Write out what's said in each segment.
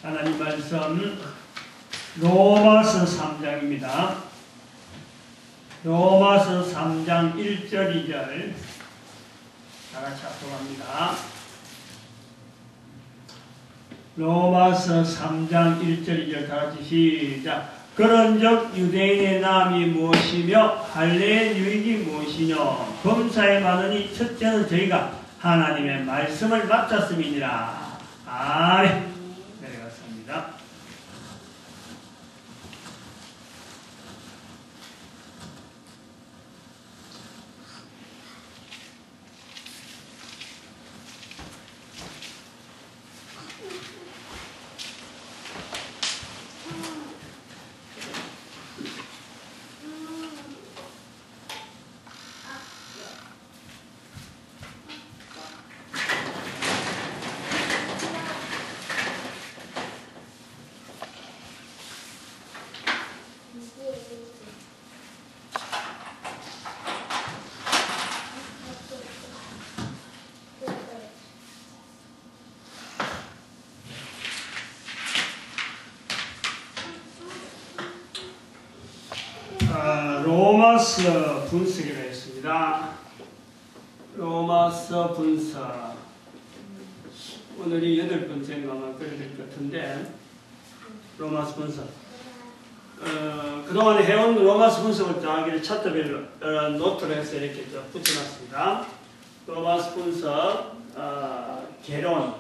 하나님 말씀 로마서 3장입니다. 로마서 3장 1절 2절 다같이 합독합니다. 로마서 3장 1절 2절 다같이 시작. 그런즉 유대인의 남이 무엇이며 할례의 유익이 무엇이뇨? 범사에 많으니 첫째는 저희가 하나님의 말씀을 맡았음이니라. 아멘. 내려갔습니다. 로마서 분석이라 했습니다. 로마서 분석. 오늘이 8번째인가 아마 그래야 될 것 같은데, 로마서 분석. 그동안에 해온 로마서 분석을 정하기를 챕터별로 노트를 해서 이렇게 붙여놨습니다. 로마서 분석, 개론.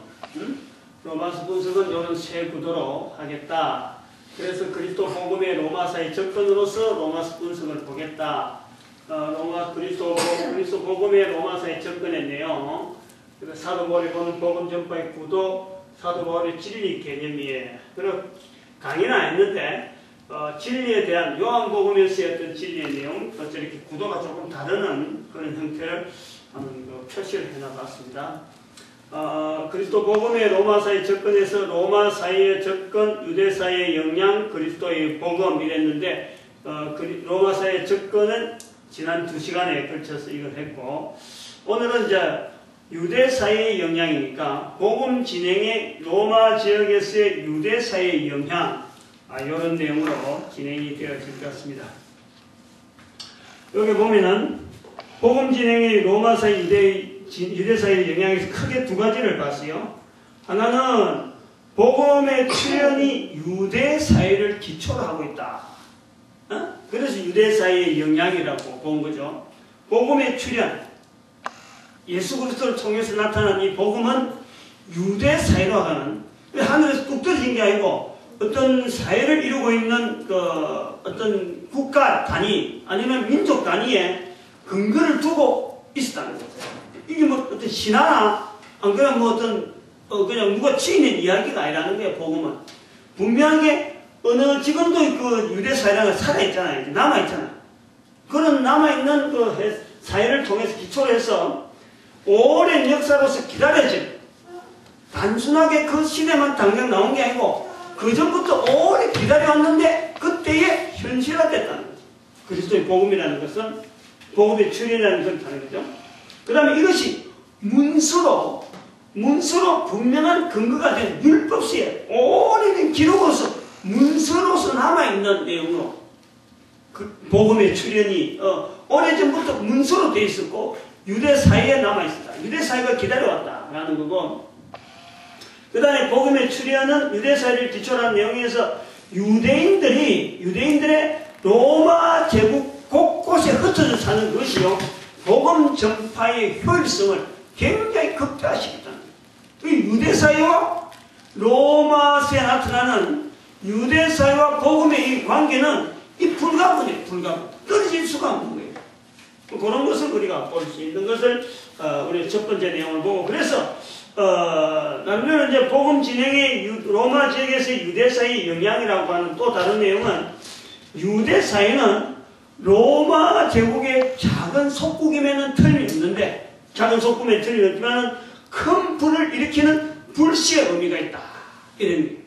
로마서 분석은 이런 세 구도로 하겠다. 그래서 그리스도 복음의 로마서의 접근으로서 로마서 분석을 보겠다. 그리스도 복음의 로마서의 접근의 내용, 사도 바울이 보는 복음 전파의 구도, 사도 바울의 진리 개념이에요. 그리고 강의는 안 했는데 진리에 대한 요한복음에서의 어떤 진리의 내용, 이렇게 구도가 조금 다르는 그런 형태를 한번 표시를 해놔봤습니다. 그리스도 복음의 로마사의 접근에서 로마 사회의 접근, 유대 사회의 영향, 그리스도의 복음 이랬는데 로마 사회의 접근은 지난 2시간에 걸쳐서 이걸 했고, 오늘은 이제 유대 사회의 영향이니까 복음 진행의 로마 지역에서의 유대 사회의 영향, 이런 내용으로 진행이 되어질 것 같습니다. 여기 보면은 복음 진행의 로마 사회 유대사의 영향에서 크게 두 가지를 봤어요. 하나는 복음의 출현이 유대사회를 기초로 하고 있다. 그래서 유대사회의 영향이라고 본 거죠. 복음의 출현, 예수 그리스도를 통해서 나타난 이 복음은 유대사회로 하는, 하늘에서 뚝 떨어진 게 아니고 어떤 사회를 이루고 있는 어떤 국가 단위 아니면 민족 단위에 근거를 두고 있었다는 거죠. 이게 뭐 어떤 신화나 안 그러면 뭐 어떤 그냥 누가 지어낸 이야기가 아니라는 거예요. 복음은 분명하게 지금도 그 유대 사회가 살아있잖아요. 남아있잖아요. 그런 남아있는 그 사회를 통해서 기초로 해서 오랜 역사로서 기다려진, 단순하게 그 시대만 당장 나온 게 아니고 그 전부터 오래 기다려왔는데 그때에 현실화됐다는 거죠. 그리스도의 복음이라는 것은 복음의 출현이라는 걸 다는 거죠. 그 다음에 이것이 문서로 분명한 근거가 된 율법시에 오래된 기록으로서 문서로서 남아있는 내용으로 그 복음의 출현이 오래전부터 문서로 되어 있었고 유대사회에 남아있었다. 유대사회가 기다려왔다라는 거고, 그 다음에 복음의 출현은 유대사회를 기초로 한 내용에서 유대인들의 로마 제국 곳곳에 흩어져 사는 것이요, 복음 전파의 효율성을 굉장히 극대화시켰다는 거예요. 유대사회와 로마서에 나타나는 유대사회와 복음의 이 관계는 불가분이에요. 떨어질 수가 없는 거예요. 그런 것을 우리가 볼 수 있는 것을 우리 첫 번째 내용을 보고, 그래서 나중에는 이제 복음 진행의 로마 지역에서의 유대사회의 영향이라고 하는 또 다른 내용은, 유대사회는 로마 제국의 작은 속국임에는 틀림없는데, 작은 속국임에 틀림없지만 큰 불을 일으키는 불씨의 의미가 있다. 이런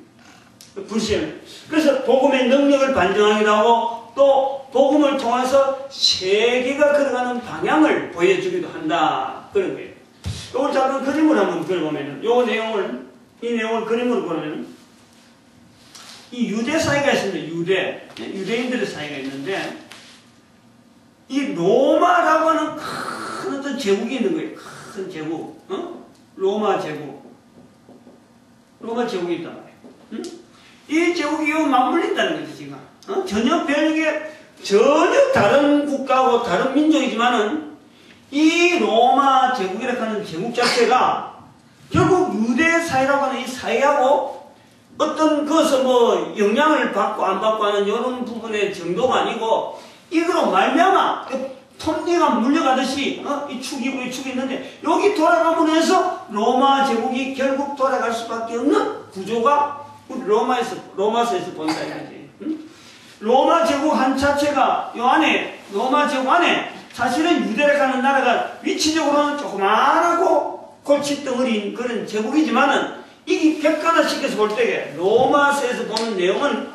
불씨의. 그래서 복음의 능력을 반증하기도 하고 또 복음을 통해서 세계가 걸어가는 방향을 보여주기도 한다. 그런 거예요. 이걸 작은 그림을 한번 그려보면은, 이 내용을 그림으로 보면은, 이 유대 사회가 있습니다. 유대인들의 사회가 있는데 이 로마라고 하는 큰 어떤 제국이 있는 거예요. 큰 제국. 로마 제국. 로마 제국이 있단 말이에요. 이 제국이 맞물린다는 거죠, 지금. 전혀 별개, 전혀 다른 국가고 다른 민족이지만은 이 로마 제국이라고 하는 제국 자체가 결국 유대 사회라고 하는 이 사회하고 어떤 것을 뭐 영향을 받고 안 받고 하는 이런 부분의 정도가 아니고 이거로 말미암아 톱니가 물려가듯이 이 축이고 이 축이 있는데 여기 돌아가면 해서 로마 제국이 결국 돌아갈 수밖에 없는 구조가 우리 로마서에서 본다 이거지. 로마 제국 한 자체가 요 안에 로마 제국 안에 사실은 유대라고 하는 나라가 위치적으로는 조그만하고 골칫덩어리인 그런 제국이지만은 이게 객관화시켜서 볼 때에 로마서에서 보는 내용은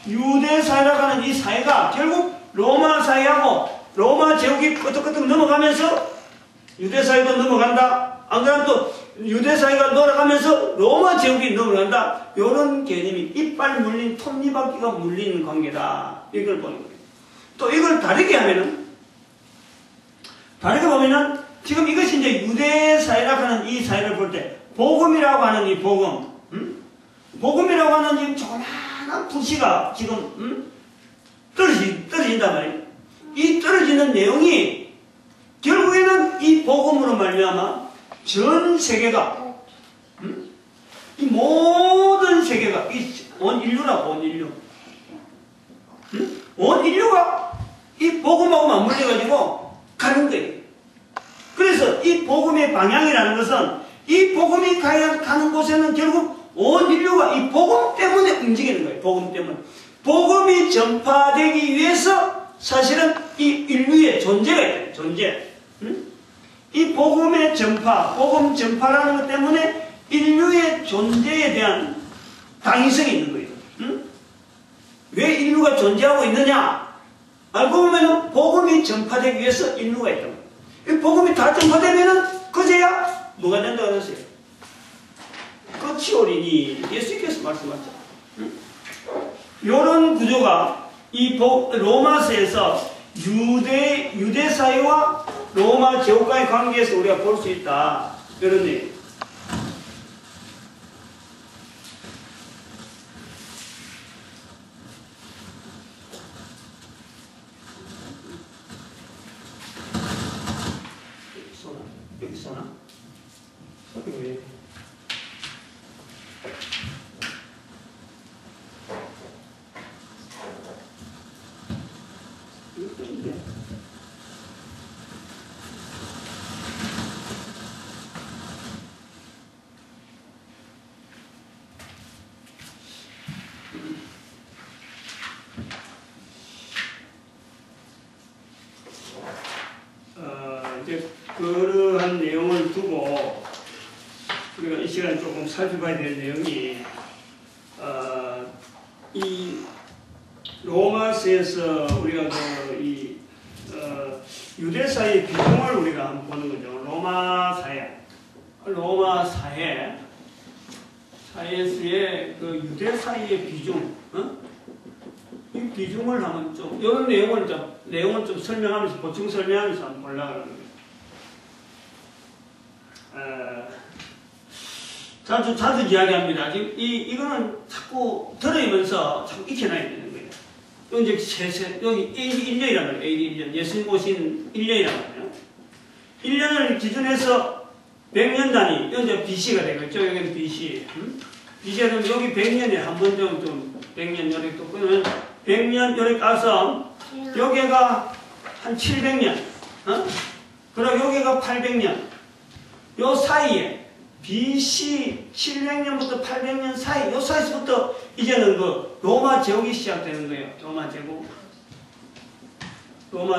유대 사회라고 하는 이 사회가 결국 로마 사회하고 로마 제국이 끄덕끄덕 넘어가면서 유대 사회도 넘어간다. 안 그러면 또 유대 사회가 돌아가면서 로마 제국이 넘어간다. 이런 개념이 이빨 물린 톱니바퀴가 물리는 관계다. 이걸 보는 거예요. 또 이걸 다르게 하면은 지금 이것이 이제 유대 사회라고 하는 이 사회를 볼 때 복음이라고 하는 이 복음, 복음이라고 하는 이 조그마한 불씨가 지금 떨어진단 말이에요. 이 떨어지는 내용이 결국에는 이 복음으로 말미암아 전 세계가 이 모든 세계가 온 인류가 이 복음하고 맞물려가지고 가는 거예요. 그래서 이 복음의 방향이라는 것은 이 복음이 가는 곳에는 결국 온 인류가 이 복음 때문에 움직이는 거예요. 복음 때문에. 복음이 전파되기 위해서 사실은 이 인류의 존재가 있다. 존재. 이 복음의 전파, 복음 전파라는 것 때문에 인류의 존재에 대한 당위성이 있는 거예요. 왜 인류가 존재하고 있느냐? 알고 보면 복음이 전파되기 위해서 인류가 있다고. 이 복음이 다 전파되면은 그제야 뭐가 된다고 그랬어요? 끝이 오리니 예수께서 말씀하셨죠. 이런 구조가 이 로마서에서 유대 사회와 로마 제국과의 관계에서 우리가 볼 수 있다. 이런 얘기. 여기 쏘나? 소리 왜? 이제 그러한 내용을 두고 우리가 이 시간에 조금 살펴봐야 될 내용이 이 로마서에서 우리가 유대사의 비중을 우리가 한번 보는 거죠. 로마 사회에서의 그 유대사의 비중, 이 비중을 한번 좀 이런 내용을 좀 설명하면서 보충 설명하면서 한번 보려고 하는 거예요. 자주 이야기합니다. 지금 이거는 자꾸 들으면서 자꾸 익혀놔야 되는 거예요. 여기 이제 여기 AD 1년이란 말이에요. AD 1년. 예수님 오신 1년이란 말이에요. 1년을 기준해서 100년 단위. 여기 이제 BC가 되겠죠. 여기는 BC. BC가 되면 여기 100년에 한 번 정도 100년 여기 또 그러면 100년 여기 가서 여기가 한 700년. 그리고 여기가 800년. 요 사이에 BC 700년부터 800년 사이, 요 사이에서부터 이제는 그 로마 제국이 시작되는 거예요. 로마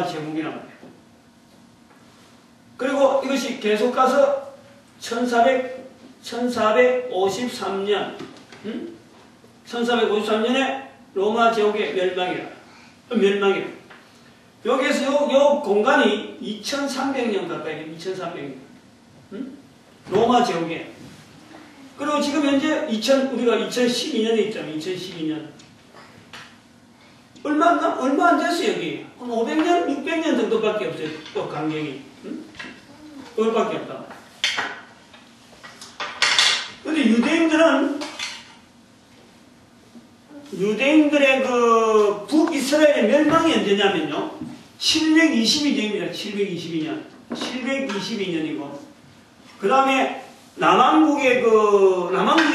제국이란 말이에요. 그리고 이것이 계속 가서 1453년, 1453년에 로마 제국의 멸망이라. 여기에서 요 공간이 2300년 가까이, 2300년. 로마 제국에 그리고 지금 현재 우리가 2012년에 있잖아요. 2012년. 얼마 안 됐어요, 여기. 한 500년, 600년 정도밖에 없어요. 또 간격이. 응? 그걸밖에 없다. 근데 유대인들의 그 북이스라엘의 멸망이 언제냐면요. 722년입니다. 722년. 722년이고. 그 다음에 남왕국의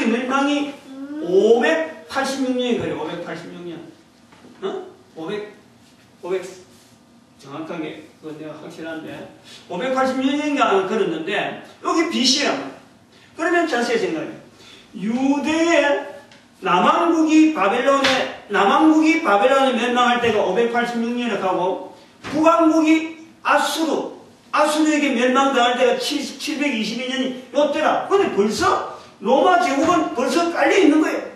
멸망이 586년이 거예요. 586년. 500 정확하게 그건 내가 확실한데 586년인가 그랬는데 여기 BC란 말이에요. 그러면 자세히 생각해요. 유대의 남왕국이 바벨론에 멸망할 때가 586년에 가고 북왕국이 아수르에게 멸망당할 때가 722년이 요때라. 근데 벌써 로마 제국은 벌써 깔려 있는 거예요.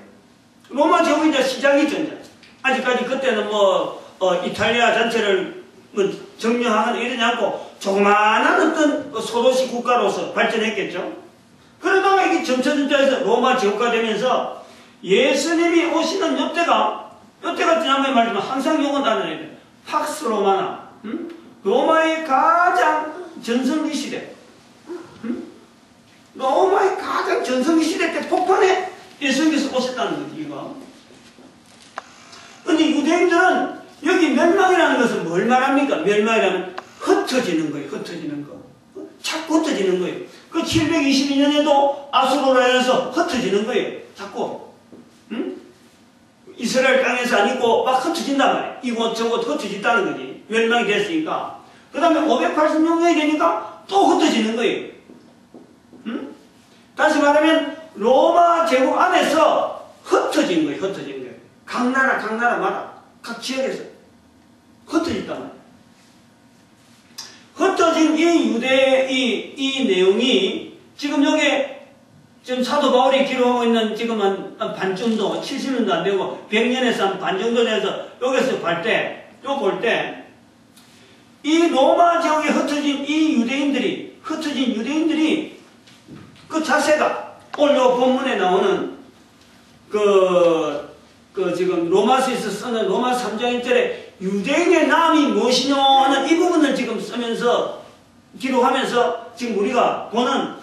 로마 제국이 이제 시작이죠. 이제. 아직까지 그때는 이탈리아 전체를 점령하거나 이러지 않고 조그마한 어떤 소도시 국가로서 발전했겠죠. 그러다가 이게 점차점차해서 로마 제국가 되면서 예수님이 오시는 요때가 지난번에 말했지만 항상 요건 단어야 돼. 팍스 로마나. 로마의 가장 전성기 시대. 로마의 가장 전성기 시대 때 폭발에 예수님께서 오셨다는 거지, 이거. 근데 유대인들은 여기 멸망이라는 것은 뭘 말합니까? 멸망이라면 흩어지는 거예요. 흩어지는 거. 자꾸 흩어지는 거예요. 그 722년에도 아수르라에서 흩어지는 거예요. 자꾸. 이스라엘 땅에서 안 있고 막 흩어진단 말이에요. 이곳 저곳 흩어진다는 거지. 멸망이 됐으니까. 그 다음에 586년이 되니까 또 흩어지는 거예요. 다시 말하면 로마 제국 안에서 흩어진 거예요. 흩어진 거예요. 각 나라마다 각 지역에서 흩어졌단 말이에요. 흩어진 이 내용이 지금 여기 지금 사도 바울이 기록하고 있는 지금 한 반 정도, 70년도 안 되고 100년에서 한 반 정도 돼서 여기서 볼 때 이 로마 제국에 흩어진 유대인들이 그 자세가 오늘 요 본문에 나오는 지금 로마서에서 쓰는 로마 3장 1절에 유대인의 남이 무엇이뇨 하는 이 부분을 지금 쓰면서 기록하면서 지금 우리가 보는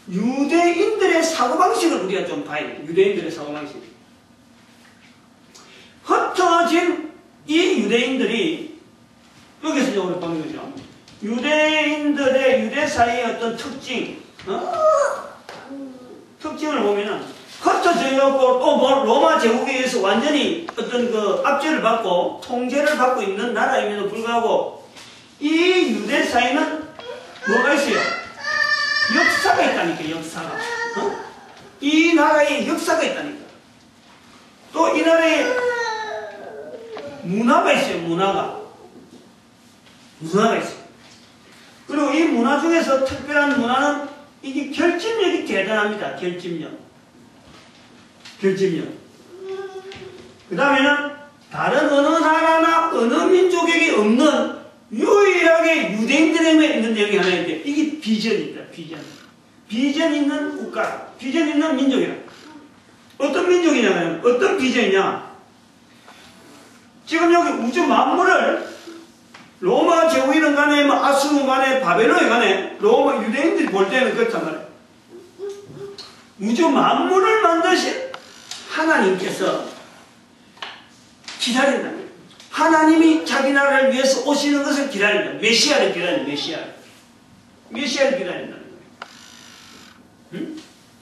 유대인들의 사고방식을 우리가 좀 봐야 돼요. 유대인들의 사고방식. 흩어진 이 유대인들이 여기서 이제 우리 보는 거죠. 유대 사이의 어떤 특징을 보면은 흩어져 있고 또 로마 제국에 의해서 완전히 어떤 그 압제를 받고 통제를 받고 있는 나라임에도 불구하고 이 유대 사이는 뭐가 있어요? 역사가 있다니까. 역사가. 이 나라에 역사가 있다니까. 또 이 나라에 문화가 있어요. 문화가 있어요. 그리고 이 문화 중에서 특별한 문화는 이게 결집력이 대단합니다. 결집력. 그 다음에는 다른 어느 나라나 어느 민족에게 없는 유일하게 유대인들에게 있는 내용이 하나 있는데 이게 비전입니다. 비전 있는 국가, 비전 있는 민족이라. 어떤 민족이냐면 어떤 비전이냐. 지금 여기 우주 만물을 로마 제국이든 간에 아수르 간에 바벨론에 간에 로마 유대인들이 볼 때는 그렇단 말이에요. 우주 만물을 만드신 하나님께서 기다린다. 하나님이 자기 나라를 위해서 오시는 것을 기다린다. 메시아를 기다린다. 메시아를 기다린다는 거예요.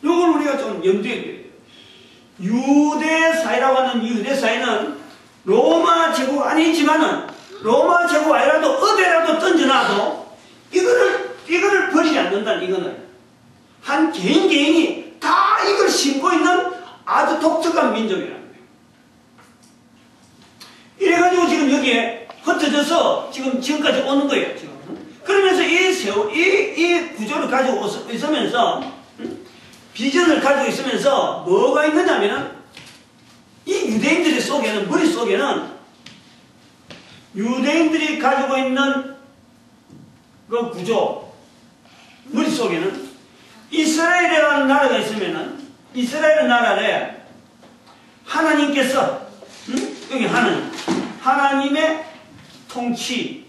이걸 우리가 좀 염두에 둬야 돼요. 유대사회라고 하는 유대사회는 로마 제국 아니지만은 로마 제국 아니라도 어디라도 던져놔도 이거를 버리지 않는다. 이거는 한 개인이 다 이걸 심고 있는 아주 독특한 민족이라는 거예요. 이래가지고 지금 여기에 흩어져서 지금까지 오는 거예요. 지금. 그러면서 이 구조를 가지고 있으면서 비전을 가지고 있으면서 뭐가 있느냐면은 이 유대인들의 속에는 머릿속에는 유대인들이 가지고 있는 그 구조 머릿속에는 이스라엘이라는 나라가 있으면은 이스라엘 나라를 하나님께서 여기 하나님의 통치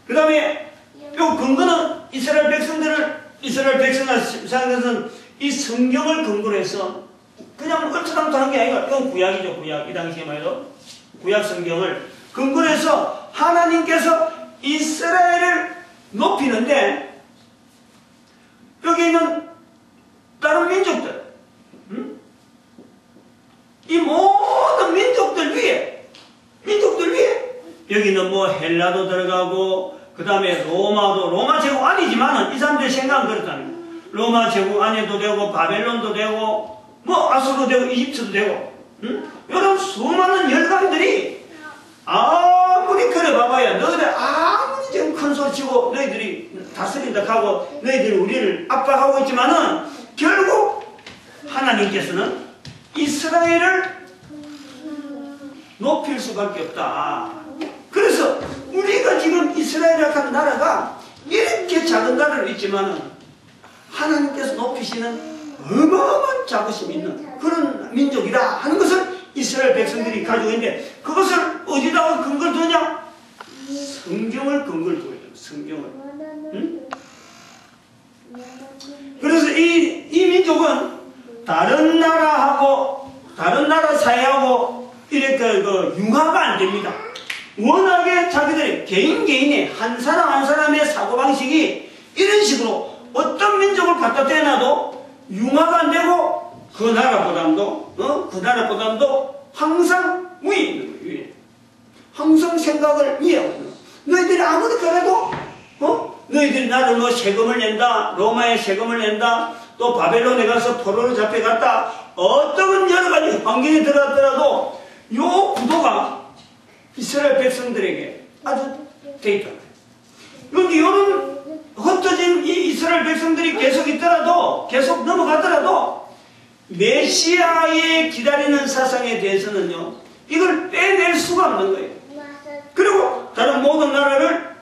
그 다음에 요 근거는 이스라엘 백성을 생각해서는 이 성경을 근거로 해서 그냥 얼토당토한 게 아니라 이건 구약이죠. 구약. 이 당시에 말이죠. 구약 성경을 근거로 해서 하나님께서 이스라엘을 높이는데 여기 있는 다른 민족들 이 모든 민족들 위에 여기는 뭐 헬라도 들어가고 그 다음에 로마 제국 아니지만은 이 사람들의 생각은 그렇다는 거예요. 로마 제국 안에도 되고 바벨론도 되고 뭐 아수르도 되고 이집트도 되고 이런 수많은 열강들이 아무리 그래 봐봐야 너희들 아무리 지금 큰 소리 치고 너희들이 다스린다 하고 너희들이 우리를 압박하고 있지만은 결국 하나님께서는 이스라엘을 높일 수밖에 없다. 그래서 우리가 지금 이스라엘이라는 나라가 이렇게 작은 나라로 있지만은 하나님께서 높이시는 어마어마한 자부심 있는 그런 민족이다 하는 것을 이스라엘 백성들이 가지고 있는데 그것을 어디다가 근거를 두냐? 성경을 근거를 두어야 돼요. 성경을. 그래서 이 민족은 다른 나라 사회하고 이렇게 융화가 안 됩니다. 워낙에 자기들이 개인의 한 사람의 사고방식이 이런 식으로 어떤 민족을 갖다 대놔도 융화가 안 되고 그 나라보다도 항상 위에 있는 거예요. 항상 생각을 위에 하고 있는 거예요. 너희들이 아무리 그래도 너희들이 나를 뭐 세금을 낸다, 로마에 세금을 낸다, 또 바벨론에 가서 포로로 잡혀갔다, 어떤 여러 가지 환경에 들어갔더라도 요 구도가 이스라엘 백성들에게 아주 돼 있다. 여기 이런 흩어진 이 이스라엘 백성들이 계속 있더라도, 계속 넘어가더라도, 메시아에 기다리는 사상에 대해서는요, 이걸 빼낼 수가 없는 거예요. 그리고 다른 모든 나라를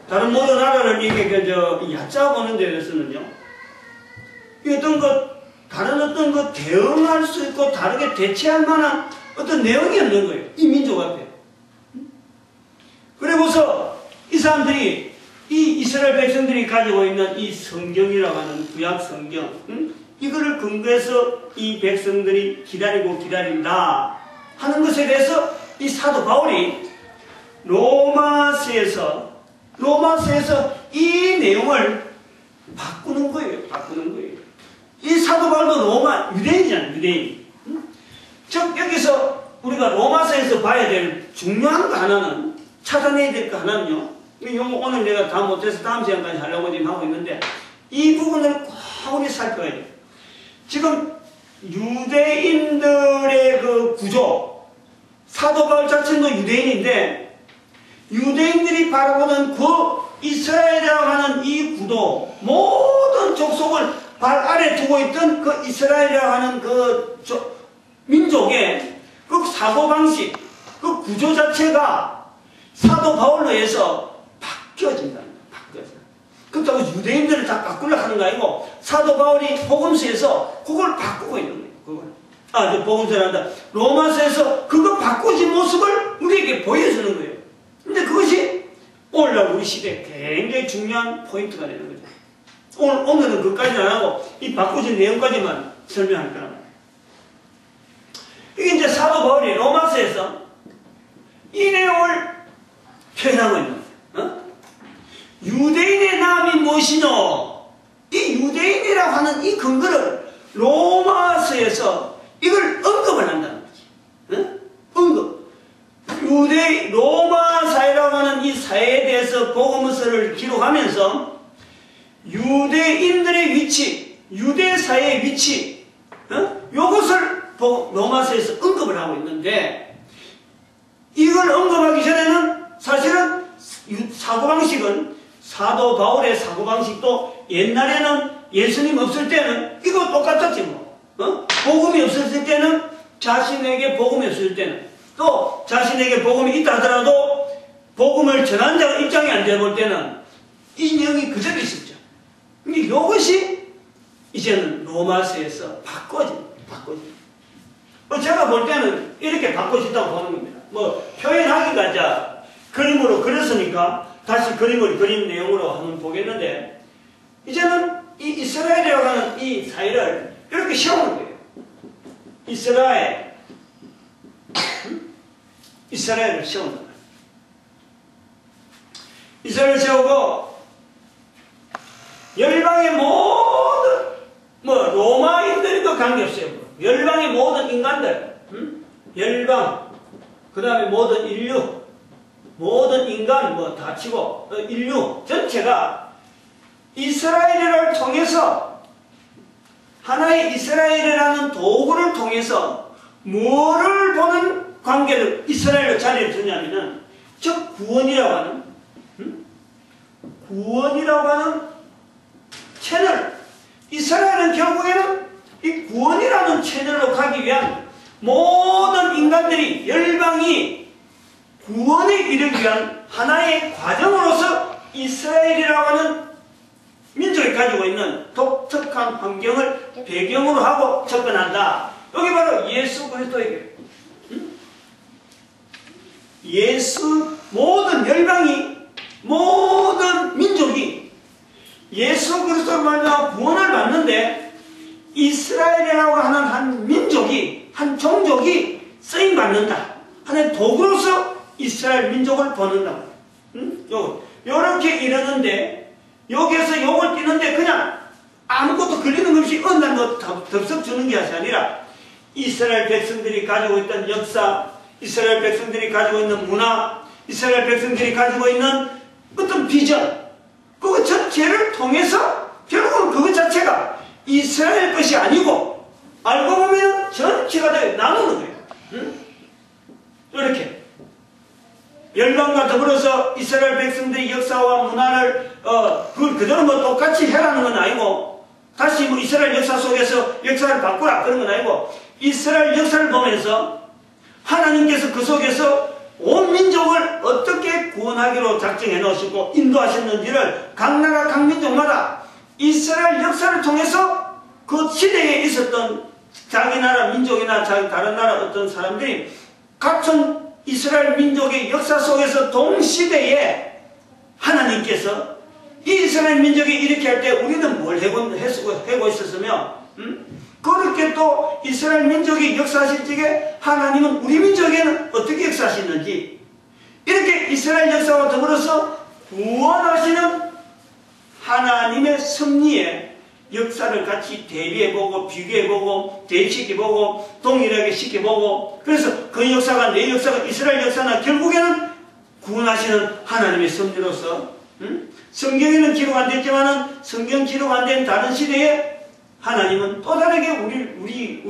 다른 모든 나라를 이게 얕잡아보는 데 대해서는요, 다른 어떤 것 대응할 수 있고 다르게 대체할 만한 어떤 내용이 없는 거예요. 이 민족 앞에. 그리고서 이 사람들이, 이 이스라엘 백성들이 가지고 있는 이 성경이라고 하는 구약 성경, 이거를 근거해서 이 백성들이 기다린다 하는 것에 대해서 이 사도 바울이 로마서에서 이 내용을 바꾸는 거예요. 이 사도 바울도 유대인이잖아요. 유대인. 즉 여기서 우리가 로마서에서 봐야 될 중요한 거 하나는, 찾아내야 될 거 하나는요, 오늘 내가 다 못해서 다음 시간까지 하려고 지금 하고 있는데 이 부분을 꼭 우리 살펴야 돼요. 지금 유대인들의 그 구조, 사도 바울 자체도 유대인인데 유대인들이 바라보는 그 이스라엘이라고 하는 이 구도, 모든 족속을 발 아래 두고 있던 그 이스라엘이라고 하는 그 민족의 그 사고방식, 그 구조 자체가 사도 바울로 해서 바뀌어진다. 그렇다고 유대인들을 다 바꾸려고 하는 거 아니고 사도 바울이 복음서에서 그걸 바꾸고 있는 거예요. 복음서란다. 로마서에서 그거 바꾸신 모습을 우리에게 보여주는 거예요. 근데 그것이 오늘날 우리 시대에 굉장히 중요한 포인트가 되는 거죠. 오늘은 그것까지는 안 하고 이 바꾸신 내용까지만 설명할 거란 말이에요. 이게 이제 사도 바울이 로마서에서 이 내용을 표현하고 있는 거예요. 유대인의 남이 무엇이뇨? 이 유대인이라고 하는 이 근거를 로마서에서 이걸 언급을 한다는 거지. 언급. 로마 사회라고 하는 이 사회에 대해서 복음서를 기록하면서 유대인들의 위치, 유대 사회의 위치, 이것을 로마서에서 언급을 하고 있는데, 이걸 언급하기 전에는 사실은 사고방식은 사도 바울의 사고방식도 옛날에는 예수님 없을 때는 이거 똑같았지 뭐. 복음이 없었을 때는, 자신에게 복음이 없을 때는, 또 자신에게 복음이 있다 하더라도 복음을 전한 자가 입장이 안 되볼 때는 인형이 그대로 있었죠. 근데 이것이 이제는 로마서에서 바꿔집니다. 제가 볼 때는 이렇게 바꿔진다고 보는 겁니다. 뭐 표현하기가 자 그림으로 그렸으니까 다시 그림을 그린 내용으로 한번 보겠는데, 이제는 이 이스라엘이라고 하는 이 사회를 이렇게 세우는 거예요. 이스라엘을 세운다. 이스라엘을 세우고 열방의 모든 로마인들도 관계없어요. 열방의 모든 인간들, 열방, 그 다음에 모든 인류, 모든 인간 다 치고 인류 전체가 이스라엘을 통해서, 하나의 이스라엘이라는 도구를 통해서 뭐를 보는 관계를 이스라엘로 자리를 두냐면은, 즉 구원이라고 하는 채널, 이스라엘은 결국에는 이 구원이라는 채널로 가기 위한, 모든 인간들이, 열방이 구원에 이르기 위한 하나의 과정으로서 이스라엘이라고 하는 민족이 가지고 있는 독특한 환경을 배경으로 하고 접근한다. 여기 바로 예수 그리스도에게, 모든 열방이, 모든 민족이 예수 그리스도로 말미암아 구원을 받는데, 이스라엘이라고 하는 한 민족이, 한 종족이 쓰임받는다 하는 도구로서 이스라엘 민족을 보는다. 요렇게 이러는데, 여기에서 요걸 띄는데 그냥 아무것도 걸리는 것이 날 덥석 주는 게 아니라, 이스라엘 백성들이 가지고 있던 역사, 이스라엘 백성들이 가지고 있는 문화, 이스라엘 백성들이 가지고 있는 어떤 비전, 그것 전체를 통해서 결국은 그것 자체가 이스라엘 것이 아니고, 알고 보면 전체가 다 나누는 거예요. 이렇게 열방과 더불어서 이스라엘 백성들의 역사와 문화를 그걸 그대로 똑같이 해라는 건 아니고, 다시 이스라엘 역사 속에서 역사를 바꾸라 그런 건 아니고, 이스라엘 역사를 보면서 하나님께서 그 속에서 온 민족을 어떻게 구원하기로 작정해 놓으시고 인도하셨는지를 각 나라 각 민족마다 이스라엘 역사를 통해서 그 시대에 있었던 자기 나라 민족이나 자기 다른 나라 어떤 사람들이 같은 이스라엘 민족의 역사 속에서 동시대에 하나님께서 이 이스라엘 민족이 이렇게 할 때 우리는 뭘 하고 있었으며, 그렇게 또 이스라엘 민족이 역사하실 적에 하나님은 우리 민족에는 어떻게 역사하시는지, 이렇게 이스라엘 역사와 더불어서 구원하시는 하나님의 섭리의 역사를 같이 대비해보고 비교해보고 대치해보고 동일하게 시켜보고, 그래서 그 역사가 내 역사가 이스라엘 역사나 결국에는 구원하시는 하나님의 섭리로서, 성경에는 기록 안 됐지만은 성경 기록 안 된 다른 시대에 하나님은 또 다르게 우리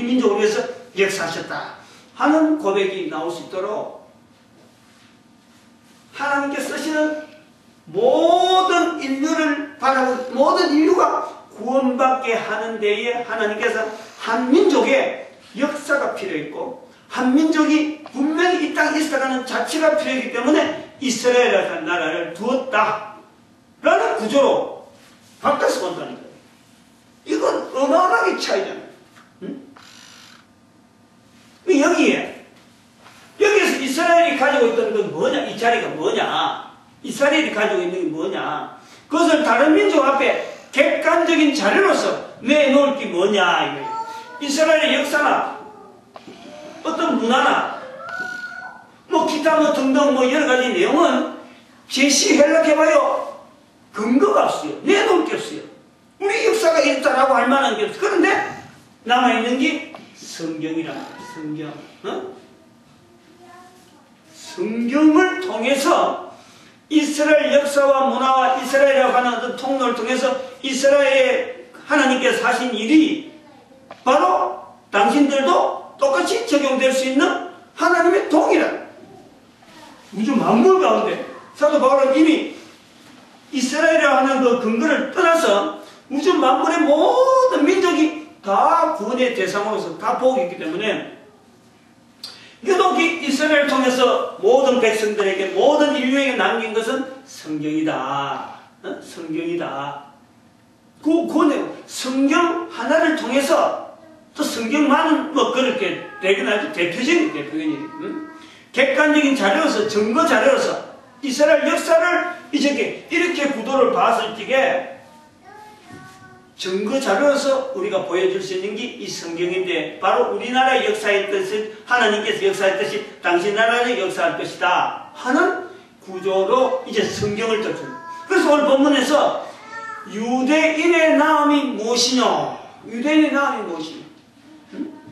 민족을 위해서 역사하셨다 하는 고백이 나올 수 있도록, 하나님께 쓰시는 모든 인류를 바라고 모든 인류가 구원받게 하는 데에 하나님께서 한 민족의 역사가 필요했고, 한 민족이 분명히 이 땅에 있어가는 자체가 필요했기 때문에 이스라엘이라는 나라를 두었다 라는 구조로 바꿔서 본다는 거예요. 이건 어마어마하게 차이잖아요. 여기에서 이스라엘이 가지고 있던 건 뭐냐, 이 자리가 뭐냐, 이스라엘이 가지고 있는 게 뭐냐, 그것을 다른 민족 앞에 객관적인 자료로서 내놓을 게 뭐냐 이거예요. 이스라엘의 역사나 어떤 문화나 기타 등등 여러 가지 내용은 제시해석해봐요. 근거가 없어요. 내놓을 게 없어요. 우리 역사가 있다라고 할 만한 게 없어요. 그런데 남아있는 게 성경이란 말이에요. 성경. 성경을 통해서 이스라엘 역사와 문화와 이스라엘이라고 하는 어떤 통로를 통해서 이스라엘에 하나님께서 하신 일이 바로 당신들도 똑같이 적용될 수 있는 하나님의 동일한 우주 만물 가운데, 사도 바울은 이미 이스라엘이라고 하는 그 근거를 떠나서 우주 만물의 모든 민족이 다 구원의 대상으로서 다 복이 있기 때문에 유독 이스라엘을 통해서 모든 백성들에게 모든 인류에게 남긴 것은 성경이다. 성경이다. 그 성경 하나를 통해서 또 성경만은 뭐 그렇게 되긴 아주 대표적인 객관적인 자료로서 증거 자료로서 이스라엘 역사를 이렇게 구도를 봤을 적에 증거 자료로서 우리가 보여줄 수 있는 게 이 성경인데 바로 우리나라의 역사의 뜻은 하나님께서 역사했듯이 당신 나라의 역사할 것이다 하는 구조로 이제 성경을 떴습니다. 그래서 오늘 본문에서 유대인의 나음이 무엇이냐? 유대인의 나음이 무엇이냐?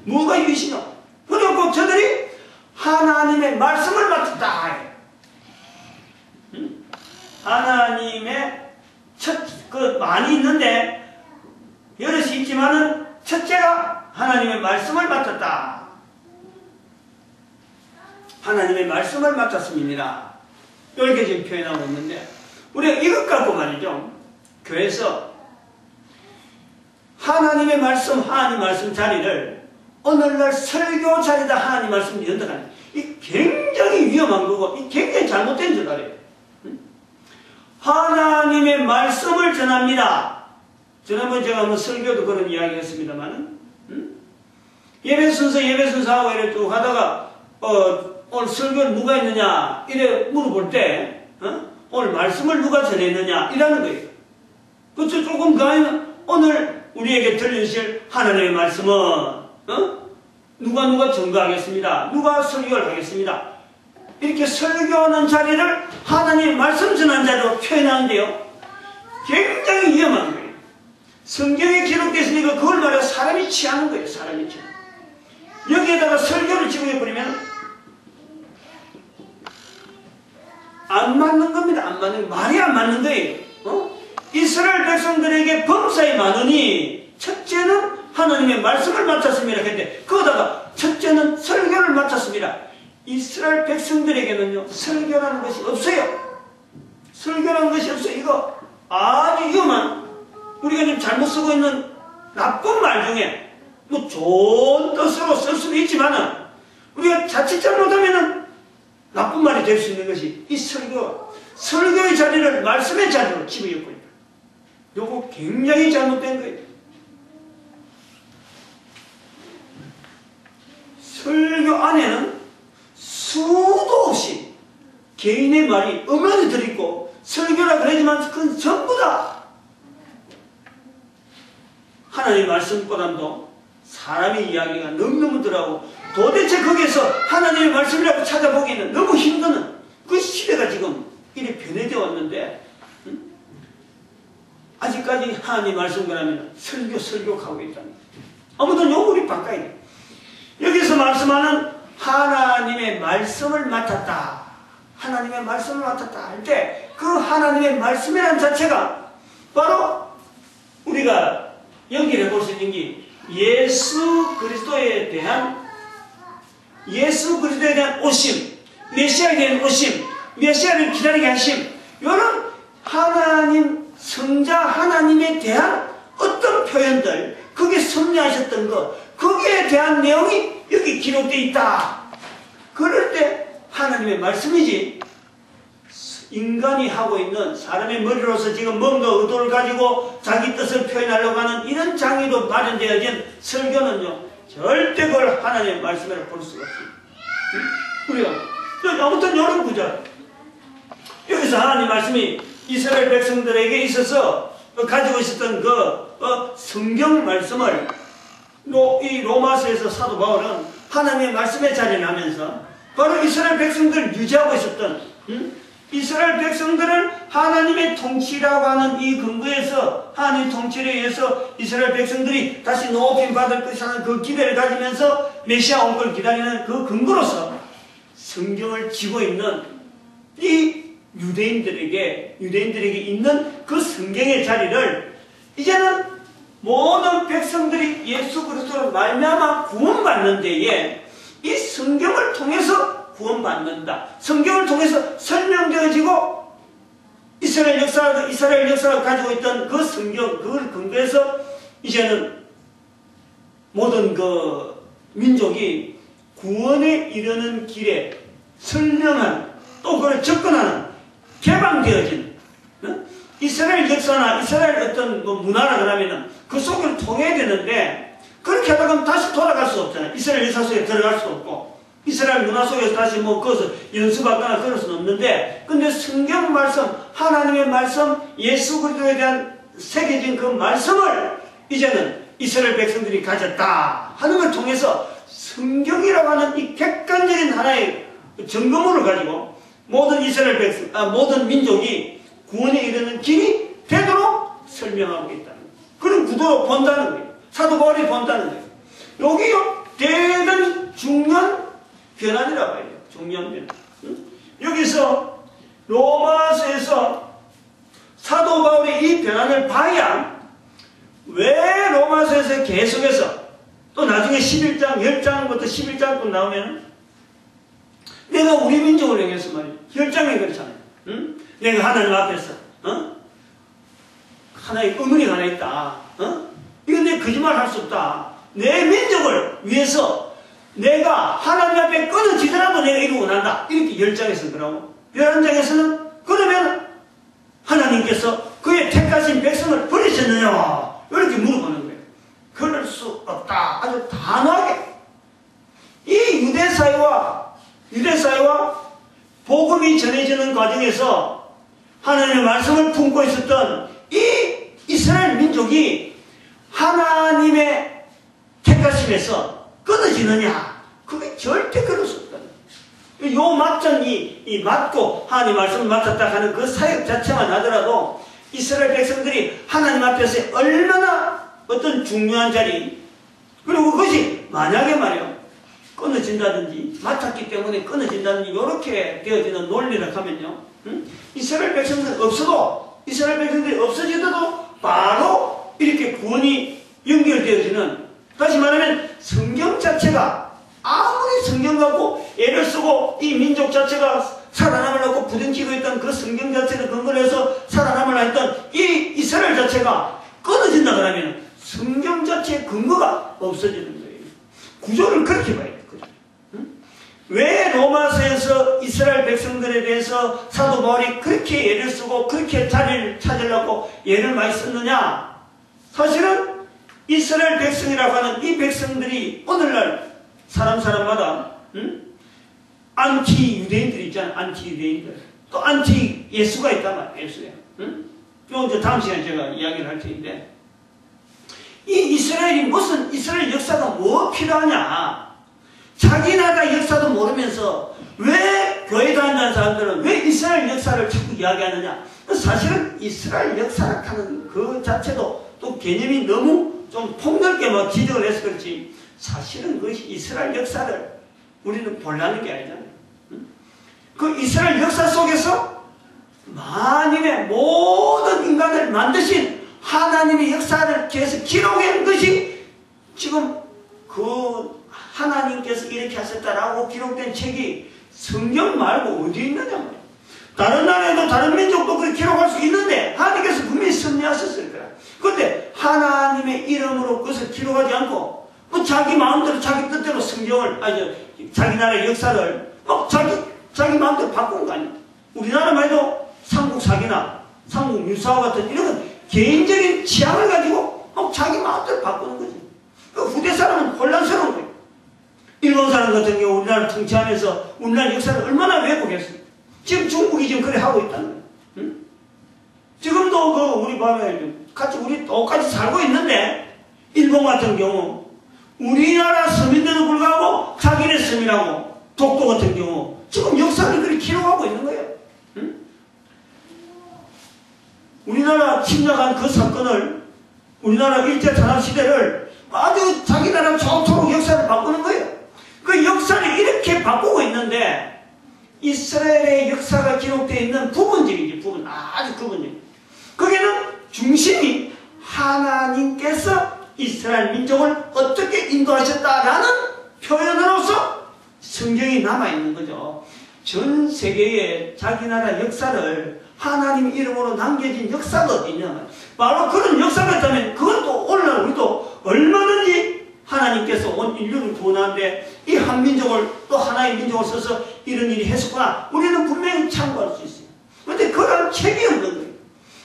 뭐가 유시냐? 그리고 저들이 하나님의 말씀을 맡았다. 하나님의 많이 있는데 여럿이 있지만은 첫째가 하나님의 말씀을 맡았다. 하나님의 말씀을 맡았습니다. 이렇게 지금 표현하고 있는데 우리가 이것 갖고 말이죠. 교회에서 하나님 말씀 자리를 오늘날 설교 자리다 하나님 말씀을 연다가는 이 굉장히 위험한 거고 이 굉장히 잘못된 줄 알아요. 하나님의 말씀을 전합니다. 지난번 제가 뭐 설교도 그런 이야기 했습니다만은, 예배 순서하고 이래 쭉 하다가, 오늘 설교는 누가 했느냐, 이래 물어볼 때, 오늘 말씀을 누가 전했느냐, 이라는 거예요. 그쵸, 조금 가면, 오늘 우리에게 들려주실 하나님의 말씀은, 누가 증거하겠습니다. 누가 설교를 하겠습니다. 이렇게 설교하는 자리를 하나님의 말씀 전한 자리로 표현하는데요. 굉장히 위험한 거예요. 성경에 기록되어 있으니까 그걸 말해서 사람이 취하는 거예요. 사람이 취하는 거예요. 여기에다가 설교를 집어해버리면 안 맞는 겁니다. 안 맞는 말이 안 맞는 거예요. 이스라엘 백성들에게 범사에 많으니 첫째는 하나님의 말씀을 맡았습니다. 그런데 거기다가 첫째는 설교를 맡았습니다. 이스라엘 백성들에게는요 설교라는 것이 없어요. 설교라는 것이 없어요. 이거 아주 위험한 우리가 지금 잘못 쓰고 있는 나쁜 말 중에 뭐 좋은 뜻으로 쓸 수도 있지만은 우리가 자칫 잘못하면은 나쁜 말이 될 수 있는 것이 이 설교의 자리를 말씀의 자리로 집어넣고 요거 굉장히 잘못된 거예요. 설교 안에는 수도 없이 개인의 말이 엄연히 들어있고 설교라 그러지만 그건 전부 다 하나님의 말씀보다도 사람의 이야기가 너무너무 들어가고 도대체 거기에서 하나님의 말씀이라고 찾아보기에는 너무 힘드는 그 시대가 지금 이렇게 변해져 왔는데 아직까지 하나님 말씀 그러면 설교하고 있다는 거예요. 아무튼 요구를 바꿔야 돼요. 여기서 말씀하는 하나님의 말씀을 맡았다. 하나님의 말씀을 맡았다 할 때 그 하나님의 말씀이라는 자체가 바로 우리가 연결해 볼 수 있는 게 예수 그리스도에 대한 오심, 메시아에 대한 오심, 메시아를 기다리게 하심, 이런 하나님, 성자 하나님에 대한 어떤 표현들, 그게 섭리하셨던 것, 거기에 대한 내용이 여기 기록되어 있다. 그럴 때 하나님의 말씀이지 인간이 하고 있는 사람의 머리로서 지금 뭔가 의도를 가지고 자기 뜻을 표현하려고 하는 이런 장애로 마련되어진 설교는요 절대 그걸 하나님의 말씀이라고 볼 수가 없습니다. 우리가 아무튼 이런 구절 여기서 하나님 말씀이 이스라엘 백성들에게 있어서 가지고 있었던 그 성경 말씀을 이 로마서에서 사도 바울은 하나님의 말씀의 자리를 하면서 바로 이스라엘 백성들을 유지하고 있었던 이스라엘 백성들을 하나님의 통치라고 하는 이 근거에서 하나님의 통치에 의해서 이스라엘 백성들이 다시 높임 받을 것이라는 그 기대를 가지면서 메시아 온 걸 기다리는 그 근거로서 성경을 쥐고 있는 이 유대인들에게 있는 그 성경의 자리를 이제는 모든 백성들이 예수 그리스도로 말미암아 구원받는 데에 이 성경을 통해서 구원받는다. 성경을 통해서 설명되어지고 이스라엘 역사를 가지고 있던 그 성경, 그걸 근거해서 이제는 모든 그 민족이 구원에 이르는 길에 선명한 또 그걸 접근하는 개방되어진 이스라엘 역사나 이스라엘 어떤 뭐 문화라 그러면은 그 속을 통해야 되는데 그렇게 하다가 다시 돌아갈 수 없잖아요. 이스라엘 역사 속에 들어갈 수도 없고 이스라엘 문화 속에서 다시 뭐 그것을 연습하거나 그럴 수는 없는데 근데 성경 말씀 하나님의 말씀 예수 그리스도에 대한 새겨진 그 말씀을 이제는 이스라엘 백성들이 가졌다 하는 걸 통해서 성경이라고 하는 이 객관적인 하나의 증거물을 가지고 모든 이스라엘 백성, 모든 민족이 구원에 이르는 길이 되도록 설명하고 있다는 그런 구도로 본다는 거예요. 사도 바울이 본다는 거예요. 여기요 대단히 중요한 변화이라고 해요. 중요한 변화. 여기서 로마서에서 사도 바울의 이 변화를 봐야 왜 로마서에서 계속해서 또 나중에 11장, 10장부터 11장부터 나오면 내가 우리 민족을 향해서 말이야. 10장에 그렇잖아요. 응? 내가 하나님 앞에서 하나의 의문이 하나 있다. 이건 내가 거짓말 할 수 없다. 내 민족을 위해서 내가 하나님 앞에 끊어지더라도 내가 이루고 원한다. 이렇게 10장에서 그러고 11장에서는 그러면 하나님께서 그의 택하신 백성을 버리셨느냐 이렇게 물어보는 거예요. 그럴 수 없다. 아주 단호하게 이 유대사회와 복음이 전해지는 과정에서 하나님의 말씀을 품고 있었던 이 이스라엘 민족이 하나님의 택하심에서 끊어지느냐? 그게 절대 그럴 수 없다. 요 맞전이 맞고 하나님 말씀을 맡았다 하는 그 사역 자체만 하더라도 이스라엘 백성들이 하나님 앞에서 얼마나 어떤 중요한 자리 그리고 그것이 만약에 말이요 끊어진다든지 맡았기 때문에 끊어진다든지 이렇게 되어지는 논리를 하면요 이스라엘 백성들 이스라엘 백성들이 없어지더라도 바로 이렇게 구원이 연결되어지는 다시 말하면 성경 자체가 아무리 성경 갖고 애를 쓰고 이 민족 자체가 살아남으려고 부딪히고 있던 그 성경 자체를 근거로 해서 살아남으려 했던 이 이스라엘 자체가 끊어진다 그러면 성경 자체의 근거가 없어지는 거예요. 구조를 그렇게 봐야 돼요. 왜 로마서에서 이스라엘 백성들에 대해서 사도 바울이 그렇게 예를 쓰고 그렇게 자리를 찾으려고 예를 많이 썼느냐? 사실은 이스라엘 백성이라고 하는 이 백성들이 오늘날 사람마다 안티 유대인들이 있잖아요. 안티 유대인들. 또 안티 예수가 있단 말이에요. 예수가. 이거 다음 시간에 제가 이야기를 할 텐데 이 이스라엘 역사가 뭐 필요하냐? 자기 나라 역사도 모르면서 왜 교회 다닌다는 사람들은 왜 이스라엘 역사를 자꾸 이야기하느냐? 사실은 이스라엘 역사라는 그 자체도 또 개념이 너무 좀 폭넓게 막 지적을 해서 그렇지 사실은 그것이 이스라엘 역사를 우리는 보려는 게 아니잖아요. 그 이스라엘 역사 속에서 만인의 모든 인간을 만드신 하나님의 역사를 계속 기록한 것이 지금 그 하나님께서 이렇게 하셨다라고 기록된 책이 성경 말고 어디 있느냐 말이야. 다른 나라에도 다른 민족도 그렇게 기록할 수 있는데 하나님께서 분명히 섭리하셨을 거야. 그런데 하나님의 이름으로 그것을 기록하지 않고 뭐 자기 마음대로 자기 뜻대로 성경을 자기 나라의 역사를 자기 마음대로 바꾼 거 아니야. 우리나라만 해도 삼국사기나 삼국유사와 같은 이런 건 개인적인 취향을 가지고 자기 마음대로 바꾸는 거지. 그 후대 사람은 혼란스러운 거예요. 일본 사람 같은 경우 우리나라 통치하면서 우리나라 역사를 얼마나 왜곡했어요. 지금 중국이 지금 그래 하고 있다는 거예요. 응? 지금도 그 우리 밤에 같이 우리 똑같이 살고 있는데 일본 같은 경우 우리나라 서민들도 불구하고 자기네 서민하고 독도 같은 경우 지금 역사를 그렇게 기록하고 있는 거예요. 응? 우리나라 침략한 그 사건을 우리나라 일제탄압시대를 아주 자기 나라 좋도록 역사를 바꾸는 거예요. 그 역사를 이렇게 바꾸고 있는데 이스라엘의 역사가 기록되어 있는 부분적이지 부분 아주 부분적인 거기는 중심이 하나님께서 이스라엘 민족을 어떻게 인도하셨다라는 표현으로서 성경이 남아있는 거죠. 전 세계의 자기 나라 역사를 하나님 이름으로 남겨진 역사가 어디 있냐. 바로 그런 역사가 있다면 그것도 오늘날 우리도 얼마든지 하나님께서 온 인류를 구원하는데 이 한 민족을 또 하나의 민족을 써서 이런 일이 했었구나. 우리는 분명히 참고할 수 있어요. 그런데 그런 책이 없는 거예요.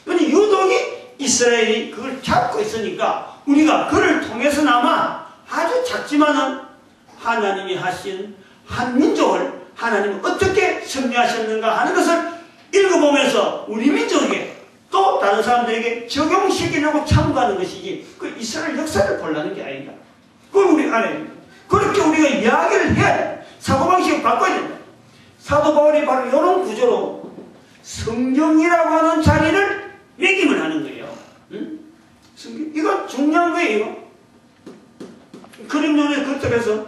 그런데 유독이 이스라엘이 그걸 잡고 있으니까 우리가 그를 통해서나마 아주 작지만은 하나님이 하신 한 민족을 하나님은 어떻게 섭리하셨는가 하는 것을 읽어보면서 우리 민족에게 또 다른 사람들에게 적용시키려고 참고하는 것이지 그 이스라엘 역사를 보려는 게 아니다. 그걸 우리 알아야 됩니다. 그렇게 우리가 이야기를 해야 돼. 사고방식을 바꿔야 된다. 사도 바울이 바로 이런 구조로 성경이라고 하는 자리를 매김을 하는 거예요. 응? 성경. 이거 중요한 거예요. 이거. 그림 눈에 그렇다고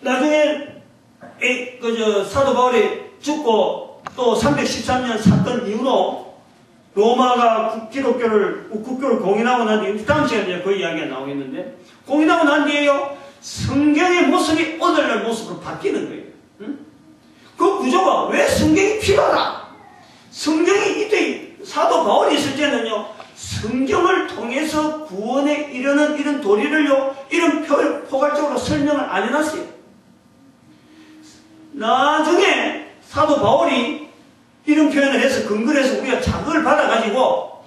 나중에 사도 바울이 죽고 또 313년 사건 이후로 로마가 국교를 공인하고 난 뒤에 다음 시간에 그 이야기가 나오겠는데 공인하고 난 뒤에요 성경의 모습이 오늘날 모습으로 바뀌는 거예요. 응? 그 구조가 왜 성경이 필요하다? 성경이 이때 사도 바울이 있을 때는요 성경을 통해서 구원에 이르는 이런 도리를요 이런 포괄적으로 설명을 안 해놨어요. 나중에 사도 바울이 이런 표현을 해서 근거를 해서 우리가 자극을 받아가지고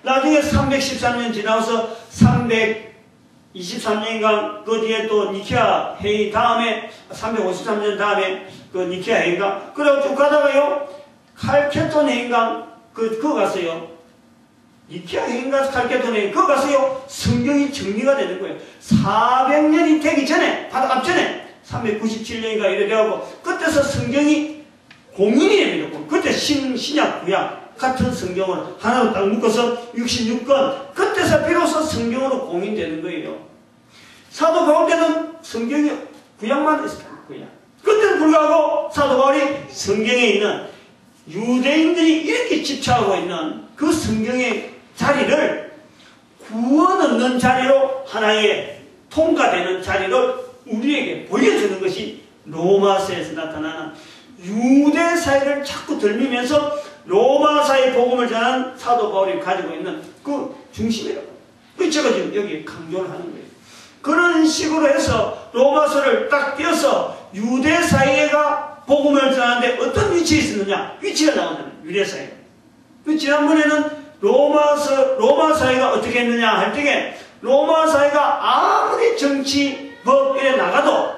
나중에 313년 지나서 323년인가 그 뒤에 또 니케아 회의 다음에 353년 다음에 그 니케아 회의인가 그래가지고 가다가요 칼케톤 회의인가 그거 갔어요. 니케아 회의인가 칼케톤 회의 그거 갔어요. 성경이 정리가 되는 거예요. 400년이 되기 전에 바로 앞전에 397년인가 이래 되고 그때서 성경이 공인이 됩니다. 그때 신약 구약 같은 성경을 하나로 딱 묶어서 66권 그때서 비로소 성경으로 공인되는 거예요. 사도 바울 때는 성경이 구약만 있었다. 구약. 그때는 불구하고 사도 바울이 성경에 있는 유대인들이 이렇게 집착하고 있는 그 성경의 자리를 구원 얻는 자리로 하나의 통과되는 자리를 우리에게 보여주는 것이 로마서에서 나타나는 유대사회를 자꾸 들미면서 로마사의 복음을 전하는 사도 바울이 가지고 있는 그 중심이라고. 그 제가 지금 여기 강조를 하는 거예요. 그런 식으로 해서 로마서를 딱 띄어서 유대사회가 복음을 전하는데 어떤 위치에 있었느냐? 위치가 나오잖아요. 유대사회. 그 지난번에는 로마사회가 어떻게 했느냐 할 때에 로마사회가 아무리 정치, 법 이래 나가도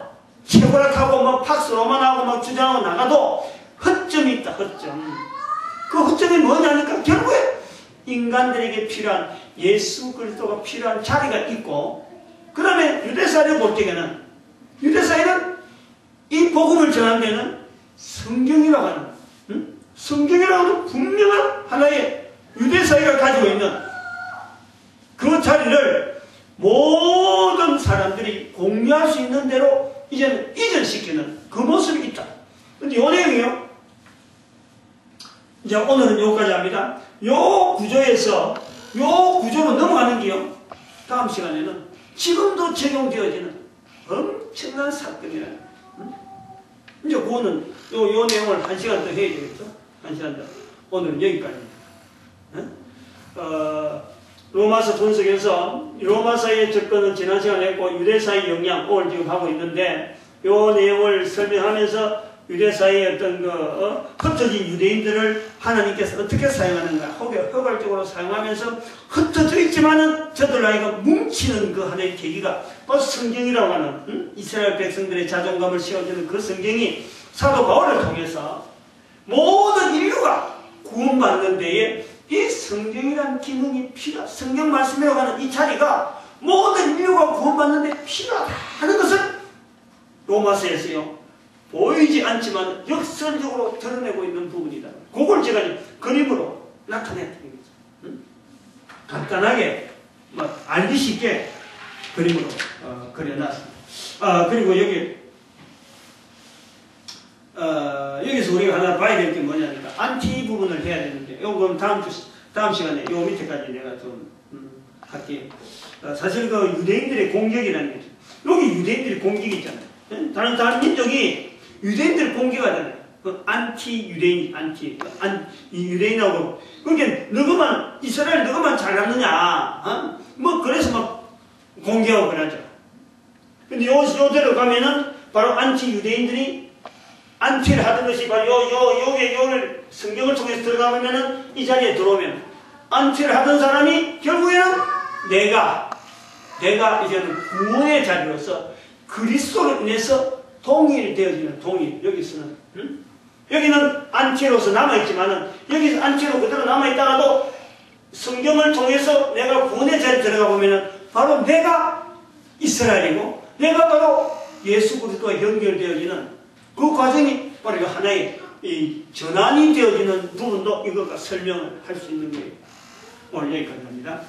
최고락하고 뭐 팍스로만하고 막 주장하고 나가도 허점이 있다. 허점. 그 허점이 뭐냐니까 결국에 인간들에게 필요한 예수 그리스도가 필요한 자리가 있고 그 다음에 유대사회를 볼 때에는 유대사회는 이 복음을 전하는 데는 성경이라고 하는 성경이라고 하는 분명한 하나의 유대사회가 가지고 있는 그 자리를 모든 사람들이 공유할 수 있는 대로 이제는 이전시키는 그 모습이 있다. 근데 요 내용이요. 이제 오늘은 요까지 합니다. 요 구조에서 요 구조로 넘어가는 게요. 다음 시간에는 지금도 적용되어지는 엄청난 사건이라. 이제 그거는 요 내용을 1시간 더 해야 되겠죠. 1시간 더. 오늘은 여기까지입니다. 로마서 분석에서 로마서의 접근은 지난 시간에 했고 유대사의 영향 오늘 지금 하고 있는데 이 내용을 설명하면서 유대사의 어떤 흩어진 유대인들을 하나님께서 어떻게 사용하는가 허발적으로 사용하면서 흩어져 있지만은 저들 아이가 뭉치는 그 하나의 계기가 바로 성경이라고 하는 이스라엘 백성들의 자존감을 세워주는 그 성경이 사도 바울을 통해서 모든 인류가 구원받는 데에 이 성경이라는 기능이 필요하다. 성경 말씀이라고 하는 이 자리가 모든 인류가 구원받는 데 필요하다 하는 것을 로마서에서요. 보이지 않지만 역설적으로 드러내고 있는 부분이다. 그걸 제가 그림으로 나타냈던 거죠. 간단하게 알기 쉽게 그림으로 그려놨습니다. 그리고 여기서 우리가 하나 봐야 될 게 뭐냐니까 안티 부분을 해야 되는데 이건 다음 시간에 요 밑에까지 내가 좀 할게요. 사실 그 유대인들의 공격이라는 거죠. 여기 유대인들의 공격이 있잖아요. 다른 민족이 유대인들 공격하잖아요. 안티 유대인, 유대인하고, 그러니까 너희만, 이스라엘 너희만 잘났느냐, 뭐, 그래서 막 공개하고 그러죠. 근데 요대로 가면은, 바로 안티 유대인들이 안티를 하던 것이 바로 요게 성경을 통해서 들어가면은, 이 자리에 들어오면, 안티를 하던 사람이 결국에는 내가 이제는 구원의 자리로서 그리스도로 인해서 동일되어지는 여기서는, 여기는 안티로서 남아있지만은, 여기서 안티로 그대로 남아있다가도 성경을 통해서 내가 구원의 자리에 들어가 보면은, 바로 내가 이스라엘이고, 내가 바로 예수 그리스도와 연결되어지는 그 과정이 바로 하나의 이 전환이 되어지는 부분도 이것과 설명을 할 수 있는 거예요. 오늘 여기까지 합니다.